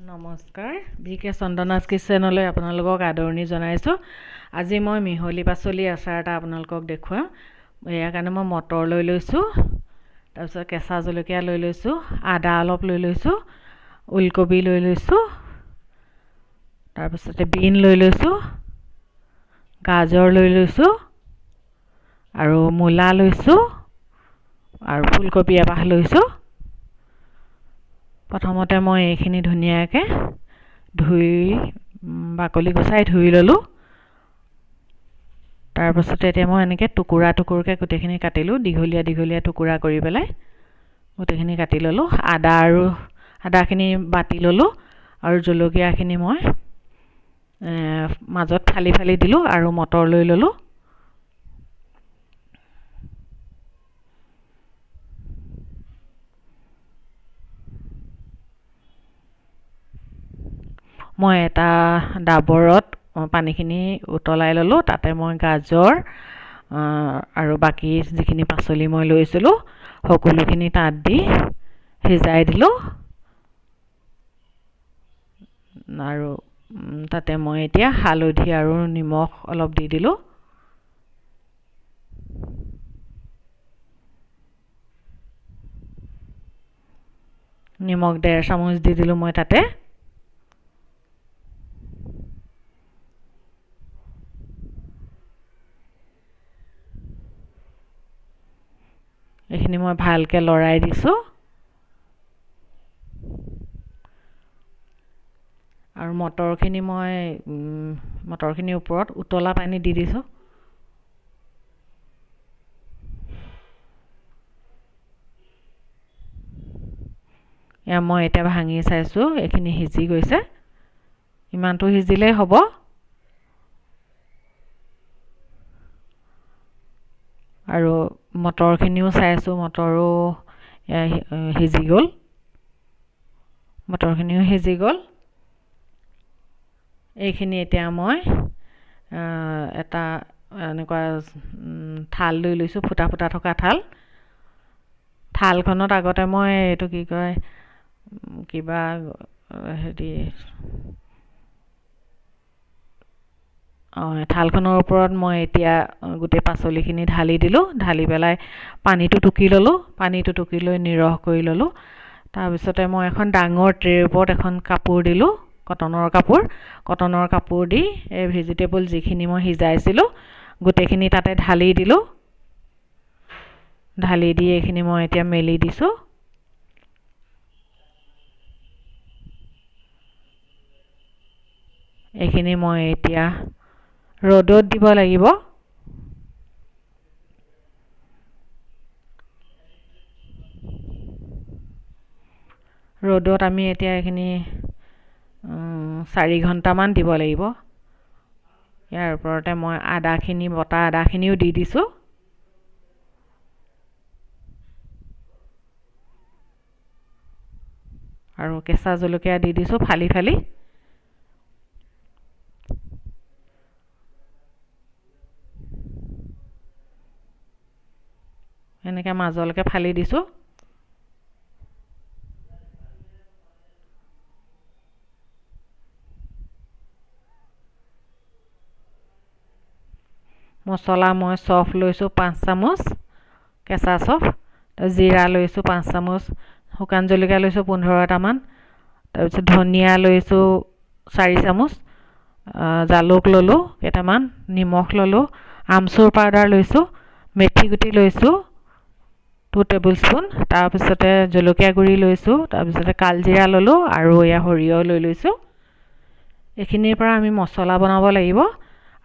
নমস্কাৰ বিকে চন্দনাছ কিচেনলৈ আপোনালোকক আদৰণি জনাইছোঁ। আজি মই মিহলি পাচলি আচাৰ এটা আপোনালোকক দেখুৱাম। ইয়াৰ কাৰণে মই মটৰ লৈ লৈছোঁ, তাৰপিছত কেঁচা জলকীয়া লৈ লৈছোঁ, আদা অলপ লৈ লৈছোঁ, ওলকবি লৈ লৈছোঁ, তাৰপিছতে বিন লৈ লৈছোঁ, গাজৰ লৈ লৈছোঁ আৰু মূলা লৈছোঁ আৰু ফুলকবি এপাহ লৈছোঁ। প্ৰথমতে মই এইখিনি ধুনীয়াকৈ ধুই বাকলি গুচাই ধুই ল'লোঁ। তাৰপাছতে এতিয়া মই এনেকৈ টুকুৰা টুকুৰকৈ গোটেইখিনি কাটিলোঁ, দীঘলীয়া দীঘলীয়া টুকুৰা কৰি পেলাই গোটেইখিনি কাটি ল'লোঁ। আদাখিনি বাটি ল'লোঁ আৰু জলকীয়াখিনি মই মাজত ফালি ফালি দিলোঁ আৰু মটৰ লৈ ল'লোঁ। মই এটা ডাবৰত পানীখিনি উতলাই ল'লোঁ, তাতে মই গাজৰ আৰু বাকী যিখিনি পাচলি মই লৈছিলোঁ সকলোখিনি তাত দি সিজাই দিলোঁ। আৰু তাতে মই এতিয়া হালধি আৰু নিমখ অলপ দি দিলোঁ। নিমখ 1.5 চামুচ দি দিলোঁ মই তাতে। এইখিনি মই ভালকৈ লৰাই দিছোঁ আৰু মটৰখিনিৰ ওপৰত উতলা পানী দি দিছোঁ। মই এতিয়া ভাঙি চাইছোঁ, এইখিনি সিজি গৈছে। ইমানটো সিজিলেই হ'ব। আৰু মটৰখিনিও চাইছোঁ, মটৰো সিজি গ'ল, মটৰখিনিও সিজি গ'ল। এইখিনি এতিয়া মই এটা এনেকুৱা থাল লৈ লৈছোঁ, ফুটা ফুটা থকা থালখনত আগতে মই এইটো কি কয় কিবা থালখনৰ ওপৰত মই এতিয়া গোটেই পাচলিখিনি ঢালি দিলোঁ। ঢালি পেলাই পানীটো টুকি ল'লোঁ, পানীটো টুকি লৈ নিৰহ কৰি ল'লোঁ। তাৰপিছতে মই এখন ডাঙৰ ট্ৰেৰ ওপৰত এখন কাপোৰ দিলোঁ, কটনৰ কাপোৰ দি এই ভেজিটেবল যিখিনি মই সিজাইছিলোঁ গোটেইখিনি তাতে ঢালি দিলোঁ। ঢালি দি এইখিনি মই এতিয়া মেলি দিছোঁ। এইখিনি মই এতিয়া ৰ'দত দিব লাগিব। ৰ'দত আমি এতিয়া এইখিনি 4 ঘণ্টামান দিব লাগিব। ইয়াৰ ওপৰতে মই বটা আদাখিনিও দি দিছোঁ। আৰু কেঁচা জলকীয়া দি দিছোঁ ফালি ফালি। এনেকৈ মাজলৈকে ফালি দিছোঁ। মছলা মই চফ লৈছোঁ 5 চামুচ, কেঁচা চফ, জিৰা লৈছোঁ 5 চামুচ, শুকান জলকীয়া লৈছোঁ 15টামান, তাৰপিছত ধনিয়া লৈছোঁ 4 চামুচ, জালুক ল'লোঁ কেইটামান, নিমখ ল'লোঁ, আমচুৰ পাউডাৰ লৈছোঁ, মেথি গুটি লৈছোঁ 2 টেবুল স্পুন, তাৰপিছতে জলকীয়া গুড়ি লৈছোঁ, তাৰপিছতে কালজিৰা ল'লোঁ আৰু এয়া সৰিয়হ লৈ লৈছোঁ। এইখিনিৰ পৰা আমি মছলা বনাব লাগিব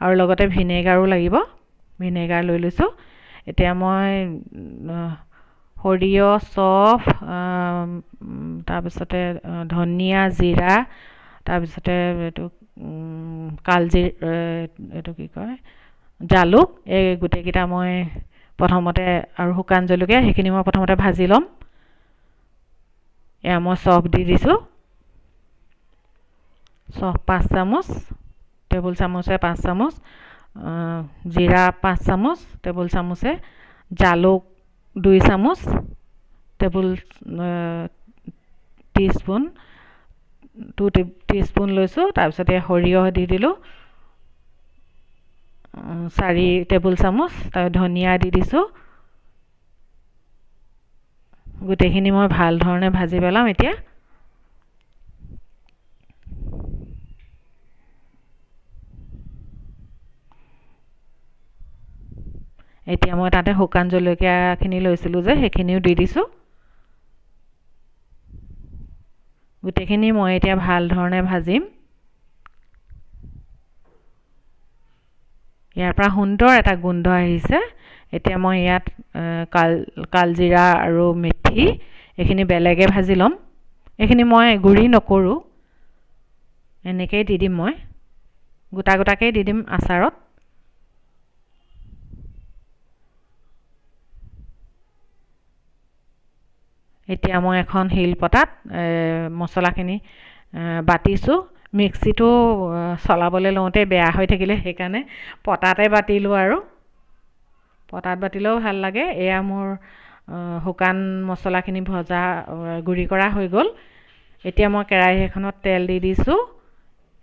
আৰু লগতে ভিনেগাৰো লাগিব। ভিনেগাৰ লৈ লৈছোঁ। এতিয়া মই সৰিয়হ, চফ, তাৰপিছতে ধনিয়া, জিৰা, তাৰপিছতে এইটো কি কয় জালুক, এই গোটেইকেইটা মই প্ৰথমতে আৰু শুকান জলকীয়া সেইখিনি মই প্ৰথমতে ভাজি ল'ম। এয়া মই চফ দি দিছোঁ, চফ 5 চামুচ, টেবুল চামুচে 5 চামুচ, জিৰা 5 চামুচ টেবুল চামুচে, জালুক 2 চামুচ টেবুল টিস্পুন, 2 টিস্পুন লৈছোঁ। তাৰপিছতে সৰিয়হ দি দিলোঁ 4 টেবুল চামুচ। তাৰ ধনিয়া দি দিছোঁ। গোটেইখিনি মই ভাল ধৰণে ভাজি পেলাম। এতিয়া মই তাতে শুকান জলকীয়াখিনি লৈছিলোঁ যে সেইখিনিও দি দিছোঁ। গোটেইখিনি মই এতিয়া ভাল ধৰণে ভাজিম। ইয়াৰ পৰা সুন্দৰ এটা গোন্ধ আহিছে। এতিয়া মই ইয়াত কালজিৰা আৰু মেথি এইখিনি বেলেগে ভাজি ল'ম। এইখিনি মই গুড়ি নকৰোঁ, এনেকেই দি দিম। মই গোটাকেই দি দিম আচাৰত। এতিয়া মই এখন শিলপতাত মছলাখিনি বাটিছোঁ। মিক্সিটো চলাবলৈ লওঁতে বেয়া হৈ থাকিলে সেইকাৰণে পটাতে বাটিলোঁ। আৰু পটাত বাটিলেও ভাল লাগে। এয়া মোৰ শুকান মছলাখিনি ভজা গুড়ি কৰা হৈ গ'ল। এতিয়া মই কেৰাহী এখনত তেল দি দিছোঁ।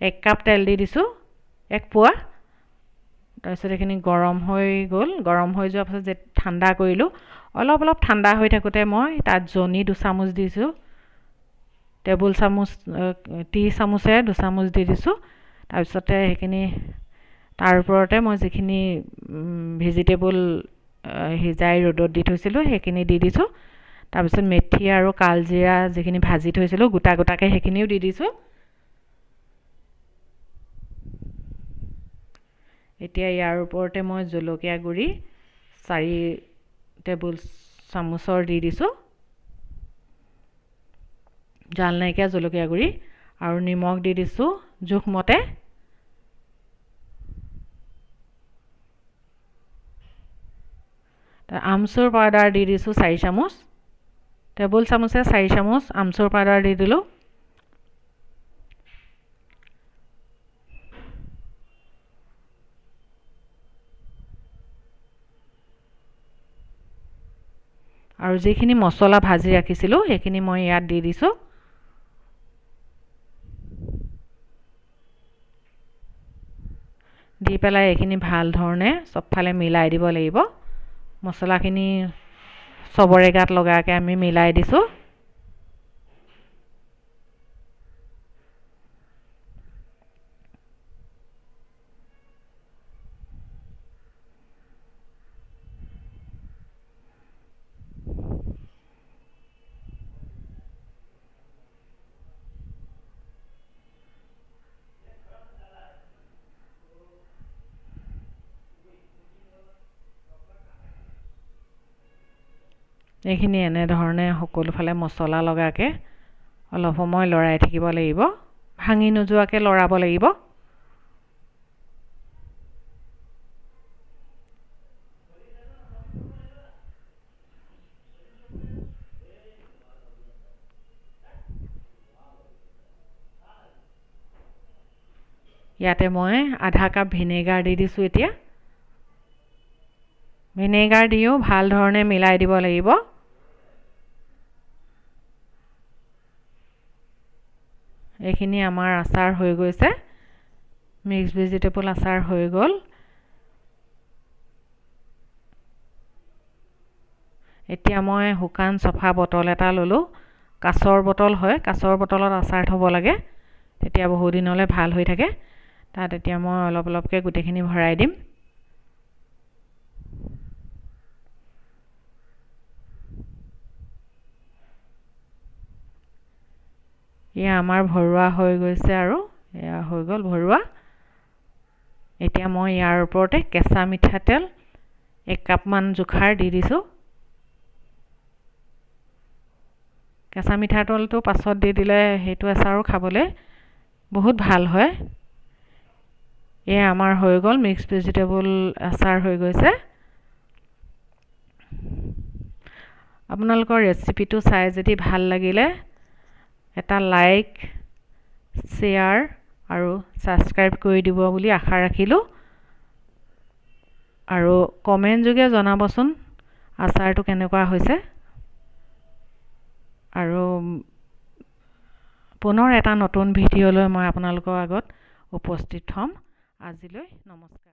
1 কাপ তেল দি দিছোঁ, 1 পোৱা। তাৰপিছত এইখিনি গৰম হৈ গ'ল। গৰম হৈ যোৱাৰ পাছত ঠাণ্ডা কৰিলোঁ। অলপ ঠাণ্ডা হৈ থাকোঁতে মই তাত জনি 2 চামুচ দিছোঁ। টেবুল চামুচ টি চামুচেৰে 2 চামুচ দি দিছোঁ। তাৰপিছতে সেইখিনি তাৰ ওপৰতে মই যিখিনি ভেজিটেবল সিজাই ৰ'দত দি থৈছিলোঁ সেইখিনি দি দিছোঁ। তাৰপিছত মেথি আৰু কালজিৰা যিখিনি ভাজি থৈছিলোঁ গোটাকৈ সেইখিনিও দি দিছোঁ। এতিয়া ইয়াৰ ওপৰতে মই জলকীয়া গুড়ি 4 টেবুল চামুচৰ দি দিছোঁ। জাল নাইকিয়া জলকীয়া গুড়ি আৰু নিমখ দি দিছোঁ জোখমতে। আমচুৰ পাউডাৰ দি দিছোঁ 4 চামুচ। টেবুল চামুচে 4 চামুচ আমচুৰ পাউডাৰ দি দিলোঁ। আৰু যিখিনি মছলা ভাজি ৰাখিছিলোঁ সেইখিনি মই ইয়াত দি দিছোঁ। দি পেলাই এইখিনি ভাল ধৰণে চবফালে মিলাই দিব লাগিব। মছলাখিনি চবৰে গাত লগাকৈ আমি মিলাই দিছোঁ। এইখিনি এনেধৰণে সকলোফালে মছলা লগাকৈ অলপ সময় লৰাই থাকিব লাগিব। ভাঙি নোযোৱাকৈ লৰাব লাগিব। ইয়াতে মই আধা কাপ ভিনেগাৰ দি দিছোঁ। এতিয়া ভিনেগাৰ দিও ভাল ধৰণে মিলাই দিব লাগিব। এইখিনি আমাৰ আচাৰ হৈ গৈছে। মিক্স ভেজিটেবল আচাৰ হৈ গ'ল। এতিয়া মই শুকান চফা বটল এটা ল'লোঁ। কাঁচৰ বটল হয়। কাঁচৰ বটলত আচাৰ থ'ব লাগে, তেতিয়া বহু দিনলৈ ভাল হৈ থাকে। তাত এতিয়া মই অলপকৈ গোটেইখিনি ভৰাই দিম। এয়া আমাৰ ভৰোৱা হৈ গৈছে আৰু এয়া হৈ গ'ল ভৰোৱা। এতিয়া মই ইয়াৰ ওপৰতে কেঁচা মিঠাতেল 1 কাপমান জোখাৰ দি দিছোঁ। কেঁচা মিঠাতেলটো পাছত দি দিলে সেইটো আচাৰো খাবলৈ বহুত ভাল হয়। এয়া আমাৰ হৈ গ'ল মিক্স ভেজিটেবল আচাৰ হৈ গৈছে। আপোনালোকৰ ৰেচিপিটো চাই যদি ভাল লাগিলে এটা লাইক, শ্বেয়াৰ আৰু ছাবস্ক্ৰাইব কৰি দিব বুলি আশা ৰাখিলোঁ। আৰু কমেণ্ট যোগে জনাবচোন আচাৰটো কেনেকুৱা হৈছে। আৰু পুনৰ এটা নতুন ভিডিঅ' লৈ মই আপোনালোকৰ আগত উপস্থিত হ'ম। আজিলৈ নমস্কাৰ।